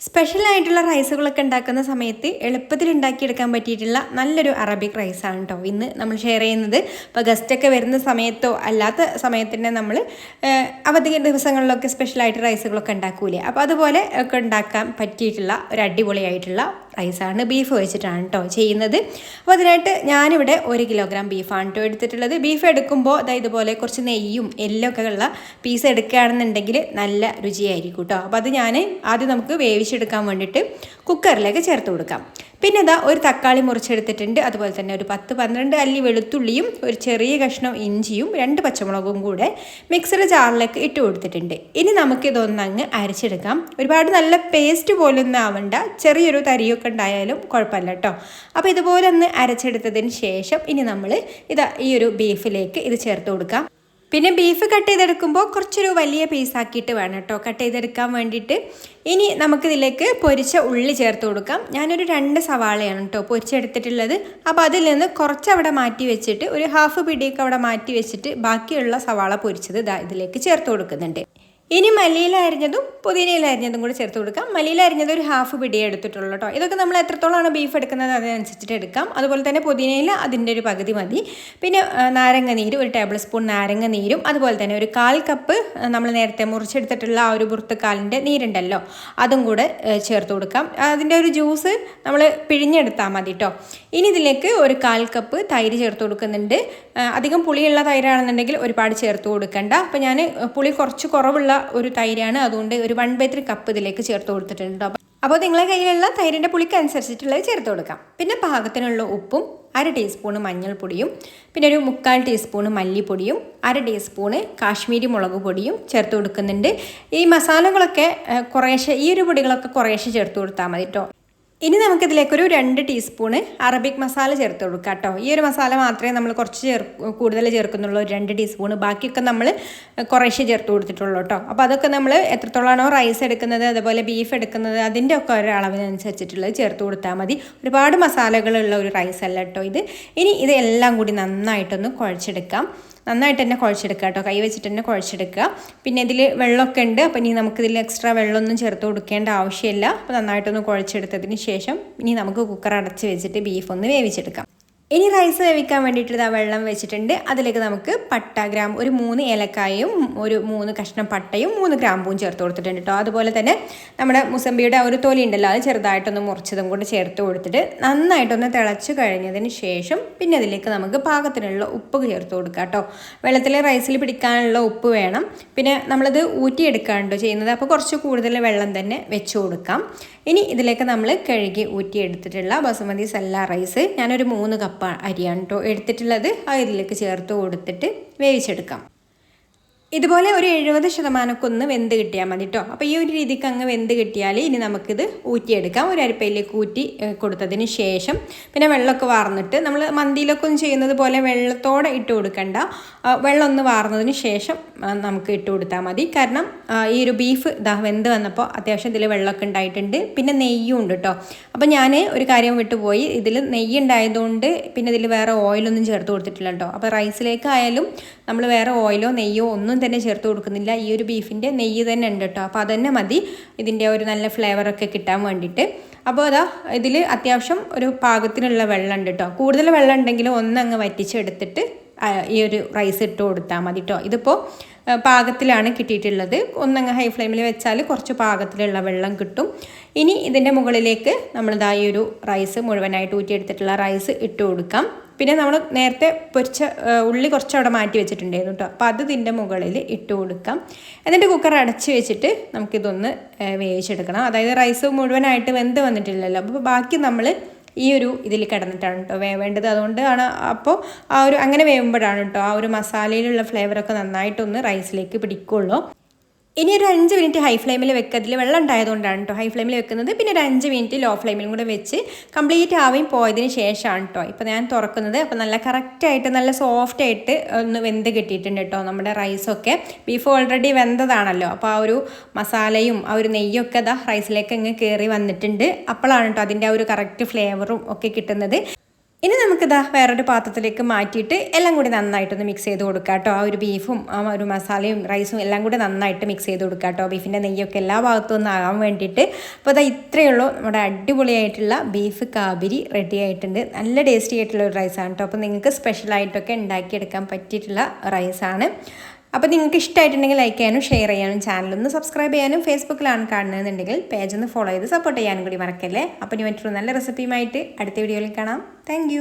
സ്പെഷ്യലായിട്ടുള്ള റൈസുകളൊക്കെ ഉണ്ടാക്കുന്ന സമയത്ത് എളുപ്പത്തിൽ ഉണ്ടാക്കിയെടുക്കാൻ പറ്റിയിട്ടുള്ള നല്ലൊരു അറബിക് റൈസാണ് കേട്ടോ ഇന്ന് നമ്മൾ ഷെയർ ചെയ്യുന്നത്. ഇപ്പോൾ ഗസ്റ്റൊക്കെ വരുന്ന സമയത്തോ അല്ലാത്ത സമയത്ത് നമ്മൾ അവധി ദിവസങ്ങളിലൊക്കെ സ്പെഷ്യലായിട്ട് റൈസുകളൊക്കെ ഉണ്ടാക്കൂലേ, അപ്പോൾ അതുപോലെ ഒക്കെ ഉണ്ടാക്കാൻ പറ്റിയിട്ടുള്ള ഒരു അടിപൊളിയായിട്ടുള്ള റൈസാണ്. ബീഫ് വെച്ചിട്ടാണ് കേട്ടോ ചെയ്യുന്നത്. അപ്പോൾ അതിനായിട്ട് ഞാനിവിടെ 1 കിലോഗ്രാം ബീഫാണ് കേട്ടോ എടുത്തിട്ടുള്ളത്. ബീഫ് എടുക്കുമ്പോൾ ഇതുപോലെ കുറച്ച് നെയ്യും എല്ലൊക്കെ ഉള്ള പീസ് എടുക്കുകയാണെന്നുണ്ടെങ്കിൽ നല്ല രുചിയായിരിക്കും കേട്ടോ. അപ്പോൾ അത് ഞാൻ ആദ്യം നമുക്ക് വേവിച്ചെടുക്കാൻ വേണ്ടിയിട്ട് കുക്കറിലേക്ക് ചേർത്ത് കൊടുക്കാം. പിന്നെ ഒരു തക്കാളി മുറിച്ചെടുത്തിട്ടുണ്ട്. അതുപോലെ തന്നെ ഒരു 10-12 അല്ലി വെളുത്തുള്ളിയും ഒരു ചെറിയ കഷ്ണം ഇഞ്ചിയും 2 പച്ചമുളകും കൂടെ മിക്സർ ജാറിലേക്ക് ഇട്ട് കൊടുത്തിട്ടുണ്ട്. ഇനി നമുക്കിതൊന്നങ്ങ് അരച്ചെടുക്കാം. ഒരുപാട് നല്ല പേസ്റ്റ് പോലൊന്നും ആവണ്ട, ചെറിയൊരു തരിയൊക്കെ ഉണ്ടായാലും കുഴപ്പമില്ല കേട്ടോ. അപ്പോൾ ഇതുപോലെ ഒന്ന് അരച്ചെടുത്തതിന് ശേഷം ഇനി നമ്മൾ ഈ ഒരു ബീഫിലേക്ക് ഇത് ചേർത്ത് കൊടുക്കാം. പിന്നെ ബീഫ് കട്ട് ചെയ്തെടുക്കുമ്പോൾ കുറച്ചൊരു വലിയ പീസാക്കിയിട്ട് വേണം കേട്ടോ കട്ട് ചെയ്തെടുക്കാൻ വേണ്ടിയിട്ട്. ഇനി നമുക്കിതിലേക്ക് പൊരിച്ച ഉള്ളി ചേർത്ത് കൊടുക്കാം. ഞാനൊരു 2 സവാളയാണ് കേട്ടോ പൊരിച്ചെടുത്തിട്ടുള്ളത്. അപ്പോൾ അതിൽ നിന്ന് കുറച്ച് അവിടെ മാറ്റി വെച്ചിട്ട് ഒരു ഹാഫ് പിടിയൊക്കെ അവിടെ മാറ്റി വെച്ചിട്ട് ബാക്കിയുള്ള സവാള പൊരിച്ചത് ഇതിലേക്ക് ചേർത്ത് കൊടുക്കുന്നുണ്ട്. ഇനി മല്ലിയില അരിഞ്ഞതും പുതിനയില അരിഞ്ഞതും കൂടി ചേർത്ത് കൊടുക്കാം. മല്ലിയില അരിഞ്ഞത് ഒരു ഹാഫ് പിടിയേ എടുത്തിട്ടുള്ളൂ കേട്ടോ. ഇതൊക്കെ നമ്മൾ എത്രത്തോളമാണ് ബീഫ് എടുക്കുന്നത് അതിനനുസരിച്ചിട്ട് എടുക്കാം. അതുപോലെ തന്നെ പുതിനയില അതിൻ്റെ ഒരു പകുതി മതി. പിന്നെ നാരങ്ങ നീര്, ഒരു ടേബിൾ സ്പൂൺ നാരങ്ങ നീരും, അതുപോലെ തന്നെ ഒരു 1/4 കപ്പ് നമ്മൾ നേരത്തെ മുറിച്ചെടുത്തിട്ടുള്ള ആ ഒരു പുറത്തുകാലിൻ്റെ നീരുണ്ടല്ലോ അതും കൂടെ ചേർത്ത് കൊടുക്കാം. അതിൻ്റെ ഒരു ജ്യൂസ് നമ്മൾ പിഴിഞ്ഞെടുത്താൽ മതി കേട്ടോ. ഇനി ഇതിലേക്ക് ഒരു 1/4 കപ്പ് തൈര് ചേർത്ത് കൊടുക്കുന്നുണ്ട്. അധികം പുളിയുള്ള തൈരാണെന്നുണ്ടെങ്കിൽ ഒരുപാട് ചേർത്ത് കൊടുക്കണ്ട. അപ്പോൾ ഞാൻ പുളി കുറച്ച് കുറവുള്ള ഒരു തൈരാണ്, അതുകൊണ്ട് ഒരു 1/3 കപ്പ് ഇതിലേക്ക് ചേർത്ത് കൊടുത്തിട്ടുണ്ട്. അപ്പോൾ നിങ്ങളെ കയ്യിലുള്ള തൈരിൻ്റെ പുളിക്ക് അനുസരിച്ചിട്ടുള്ളത് ചേർത്ത് കൊടുക്കാം. പിന്നെ പാകത്തിനുള്ള ഉപ്പും 1/2 ടീസ്പൂണ് മഞ്ഞൾപ്പൊടിയും, പിന്നെ ഒരു 1/4 ടീസ്പൂണ് മല്ലിപ്പൊടിയും, 1/2 ടീസ്പൂണ് കാശ്മീരി മുളക് പൊടിയും ചേർത്ത് കൊടുക്കുന്നുണ്ട്. ഈ മസാലകളൊക്കെ കുറേശ്ശെ, ഈ ഒരു പൊടികളൊക്കെ കുറേശ്ശെ ചേർത്ത് കൊടുത്താൽ മതി കേട്ടോ. ഇനി നമുക്കിതിലേക്കൊരു 2 ടീസ്പൂണ് അറബിക് മസാല ചേർത്ത് കൊടുക്കാം കേട്ടോ. ഈ ഒരു മസാല മാത്രമേ നമ്മൾ കുറച്ച് കൂടുതൽ ചേർക്കുന്നുള്ളൂ, ഒരു 2 ടീസ്പൂണ്. ബാക്കിയൊക്കെ നമ്മൾ കുറേശ്ശെ ചേർത്ത് കൊടുത്തിട്ടുള്ളൂ കേട്ടോ. അപ്പോൾ അതൊക്കെ നമ്മൾ എത്രത്തോളാണോ റൈസ് എടുക്കുന്നത് അതുപോലെ ബീഫ് എടുക്കുന്നത് അതിൻ്റെ ഒക്കെ ഒരു അളവിനനുസരിച്ചിട്ടുള്ളത് ചേർത്ത് കൊടുത്താൽ മതി. ഒരുപാട് മസാലകളുള്ള ഒരു റൈസ് അല്ല കേട്ടോ ഇത്. ഇനി ഇതെല്ലാം കൂടി നന്നായിട്ടൊന്ന് കുഴച്ചെടുക്കാം. നന്നായിട്ട് തന്നെ കുഴച്ചെടുക്കുക കേട്ടോ, കൈ വെച്ചിട്ട് തന്നെ കുഴച്ചെടുക്കുക. പിന്നെ ഇതിൽ വെള്ളമൊക്കെ ഉണ്ട്, അപ്പോൾ ഇനി നമുക്കിതിൽ എക്സ്ട്രാ വെള്ളമൊന്നും ചേർത്ത് കൊടുക്കേണ്ട ആവശ്യമില്ല. അപ്പോൾ നന്നായിട്ടൊന്ന് കുഴച്ചെടുത്തതിന് ശേഷം ഇനി നമുക്ക് കുക്കർ അടച്ച് വെച്ചിട്ട് ബീഫ് ഒന്ന് വേവിച്ചെടുക്കാം. ഇനി റൈസ് വേവിക്കാൻ വേണ്ടിയിട്ട് വെള്ളം വെച്ചിട്ടുണ്ട്. അതിലേക്ക് നമുക്ക് പട്ട, ഗ്രാമ്പു, ഒരു 3 ഏലക്കായും ഒരു 3 കഷ്ണം പട്ടയും 3 ഗ്രാമ്പൂവും ചേർത്ത് കൊടുത്തിട്ടുണ്ട് കേട്ടോ. അതുപോലെ തന്നെ നമ്മുടെ മുസമ്പിയുടെ ഒരു തൊലി ഉണ്ടല്ലോ അത് ചെറുതായിട്ടൊന്ന് മുറിച്ചതും കൂടെ ചേർത്ത് കൊടുത്തിട്ട് നന്നായിട്ടൊന്ന് തിളച്ച് കഴിഞ്ഞതിന് ശേഷം പിന്നെ അതിലേക്ക് നമുക്ക് പാകത്തിനുള്ള ഉപ്പ് ചേർത്ത് കൊടുക്കാം കേട്ടോ. വെള്ളത്തിൽ റൈസിൽ പിടിക്കാനുള്ള ഉപ്പ് വേണം. പിന്നെ നമ്മളത് ഊറ്റിയെടുക്കാണ്ടോ ചെയ്യുന്നത്, അപ്പോൾ കുറച്ച് കൂടുതൽ വെള്ളം തന്നെ വെച്ച് കൊടുക്കാം. ഇനി ഇതിലേക്ക് നമ്മൾ കഴുകി ഊറ്റിയെടുത്തിട്ടുള്ള ബസുമതി സല്ല റൈസ് ഞാനൊരു 3 കപ്പ് അരിയാണ് കേട്ടോ എടുത്തിട്ടുള്ളത്. ഇതിലേക്ക് ചേർത്ത് കൊടുത്തിട്ട് വേവിച്ചെടുക്കാം. ഇതുപോലെ ഒരു 70% ഒന്ന് വെന്ത് കിട്ടിയാൽ മതി കേട്ടോ. അപ്പോൾ ഈ ഒരു രീതിക്ക് അങ്ങ് വെന്ത് കിട്ടിയാൽ ഇനി നമുക്കിത് ഊറ്റിയെടുക്കാം. ഒരു അരിപ്പയിലേക്ക് ഊറ്റി കൊടുത്തതിന് ശേഷം പിന്നെ വെള്ളമൊക്കെ വാർന്നിട്ട് നമ്മൾ മന്തിയിലൊക്കെ ഒന്ന് ചെയ്യുന്നത് പോലെ വെള്ളത്തോടെ ഇട്ട് കൊടുക്കണ്ട. വെള്ളം ഒന്ന് വാർന്നതിന് ശേഷം നമുക്ക് ഇട്ട് കൊടുത്താൽ മതി. കാരണം ഈ ഒരു ബീഫ് വെന്ത് വന്നപ്പോൾ അത്യാവശ്യം ഇതിൽ വെള്ളമൊക്കെ ഉണ്ടായിട്ടുണ്ട്. പിന്നെ നെയ്യും ഉണ്ട് കേട്ടോ. അപ്പോൾ ഞാൻ ഒരു കാര്യം വിട്ടുപോയി, ഇതിൽ നെയ്യ് ഉണ്ടായതുകൊണ്ട് പിന്നെ ഇതിൽ വേറെ ഓയിലൊന്നും ചേർത്ത് കൊടുത്തിട്ടില്ല കേട്ടോ. അപ്പോൾ റൈസിലേക്കായാലും നമ്മൾ വേറെ ഓയിലോ നെയ്യോ ഒന്നും തന്നെ ചേർത്ത് കൊടുക്കുന്നില്ല. ഈ ഒരു ബീഫിൻ്റെ നെയ്യ് തന്നെ ഉണ്ട് കേട്ടോ. അപ്പോൾ അതന്നെ മതി ഇതിൻ്റെ ഒരു നല്ല ഫ്ലേവറൊക്കെ കിട്ടാൻ വേണ്ടിയിട്ട്. അപ്പോൾ ഇതിൽ അത്യാവശ്യം ഒരു പാകത്തിനുള്ള വെള്ളം ഉണ്ട് കേട്ടോ. കൂടുതൽ വെള്ളം ഉണ്ടെങ്കിൽ ഒന്നങ്ങ് വറ്റിച്ചെടുത്തിട്ട് ഈ ഒരു റൈസ് ഇട്ട് കൊടുത്താൽ മതി കേട്ടോ. ഇതിപ്പോൾ പാകത്തിലാണ് കിട്ടിയിട്ടുള്ളത്. ഒന്നങ്ങ് ഹൈ ഫ്ലെയിമിൽ വെച്ചാൽ കുറച്ച് പാകത്തിലുള്ള വെള്ളം കിട്ടും. ഇനി ഇതിൻ്റെ മുകളിലേക്ക് ഈ ഒരു റൈസ് മുഴുവനായിട്ട് ഊറ്റിയെടുത്തിട്ടുള്ള റൈസ് ഇട്ട് കൊടുക്കാം. പിന്നെ നമ്മൾ നേരത്തെ പൊരിച്ച ഉള്ളി കുറച്ച് അവിടെ മാറ്റി വെച്ചിട്ടുണ്ടായിരുന്നു കേട്ടോ. അപ്പോൾ അത് ഇതിൻ്റെ മുകളിൽ ഇട്ട് കൊടുക്കാം. എന്നിട്ട് കുക്കർ അടച്ച് വെച്ചിട്ട് നമുക്കിതൊന്ന് വേവിച്ചെടുക്കണം. അതായത് റൈസ് മുഴുവനായിട്ട് വെന്ത് വന്നിട്ടില്ലല്ലോ, അപ്പോൾ ബാക്കി നമ്മൾ ഈ ഒരു ഇതിൽ കിടന്നിട്ടാണ് കേട്ടോ വേവേണ്ടത്. അതുകൊണ്ടാണ് അപ്പോൾ അങ്ങനെ വേവുമ്പോഴാണ് കേട്ടോ ആ ഒരു മസാലയിലുള്ള ഫ്ലേവറൊക്കെ നന്നായിട്ടൊന്ന് റൈസിലേക്ക് പിടിക്കുള്ളൂ. ഇനി ഒരു 5 മിനിറ്റ് ഹൈ ഫ്ലെയിമിൽ വെക്കുക. അതിൽ വെള്ളം ഉണ്ടായതുകൊണ്ടാണ് കേട്ടോ ഹൈ ഫ്ലെയിമിൽ വെക്കുന്നത്. പിന്നെ ഒരു 5 മിനിറ്റ് ലോ ഫ്ലെയിമിലും കൂടെ വെച്ച് കംപ്ലീറ്റ് ആവിയും പോയതിന് ശേഷമാണ് കേട്ടോ ഇപ്പോൾ ഞാൻ തുറക്കുന്നത്. അപ്പോൾ നല്ല കറക്റ്റായിട്ട് നല്ല സോഫ്റ്റായിട്ട് ഒന്ന് വെന്ത് കിട്ടിയിട്ടുണ്ട് കേട്ടോ നമ്മുടെ റൈസൊക്കെ. ബീഫ് ഓൾറെഡി വെന്തതാണല്ലോ, അപ്പോൾ ആ ഒരു മസാലയും ആ ഒരു നെയ്യൊക്കെ റൈസിലേക്ക് അങ്ങ് കയറി വന്നിട്ടുണ്ട്. അപ്പോഴാണ് കേട്ടോ അതിൻ്റെ ആ ഒരു കറക്റ്റ് ഫ്ലേവറും ഒക്കെ കിട്ടുന്നത്. ഇനി നമുക്കിതാ വേറൊരു പാത്രത്തിലേക്ക് മാറ്റിയിട്ട് എല്ലാം കൂടി നന്നായിട്ടൊന്ന് മിക്സ് ചെയ്ത് കൊടുക്കാം കേട്ടോ. ആ ഒരു ബീഫും ആ ഒരു മസാലയും റൈസും എല്ലാം കൂടി നന്നായിട്ട് മിക്സ് ചെയ്ത് കൊടുക്കാം കേട്ടോ. ബീഫിൻ്റെ നെയ്യൊക്കെ എല്ലാ ഭാഗത്തും ഒന്ന് ആകാൻ വേണ്ടിയിട്ട്. അപ്പോൾ അതാ ഇത്രയേ ഉള്ളൂ, നമ്മുടെ അടിപൊളിയായിട്ടുള്ള ബീഫ് കാബിരി റെഡി ആയിട്ടുണ്ട്. നല്ല ടേസ്റ്റി ആയിട്ടുള്ള ഒരു റൈസാണ് കേട്ടോ. അപ്പോൾ നിങ്ങൾക്ക് സ്പെഷ്യലായിട്ടൊക്കെ ഉണ്ടാക്കിയെടുക്കാൻ പറ്റിയിട്ടുള്ള റൈസാണ്. അപ്പോൾ നിങ്ങൾക്ക് ഇഷ്ടമായിട്ടുണ്ടെങ്കിൽ ലൈക്ക് ചെയ്യാനും ഷെയർ ചെയ്യാനും ചാനലൊന്ന് സബ്സ്ക്രൈബ് ചെയ്യാനും ഫേസ്ബുക്കിലാണ് കാണുന്നതെന്നുണ്ടെങ്കിൽ പേജ് ഒന്ന് ഫോളോ ചെയ്ത് സപ്പോർട്ട് ചെയ്യാനും കൂടി മറക്കല്ലേ. അപ്പോൾ ഇനി മറ്റൊരു നല്ല റെസിപ്പിയുമായിട്ട് അടുത്ത വീഡിയോയിൽ കാണാം. താങ്ക്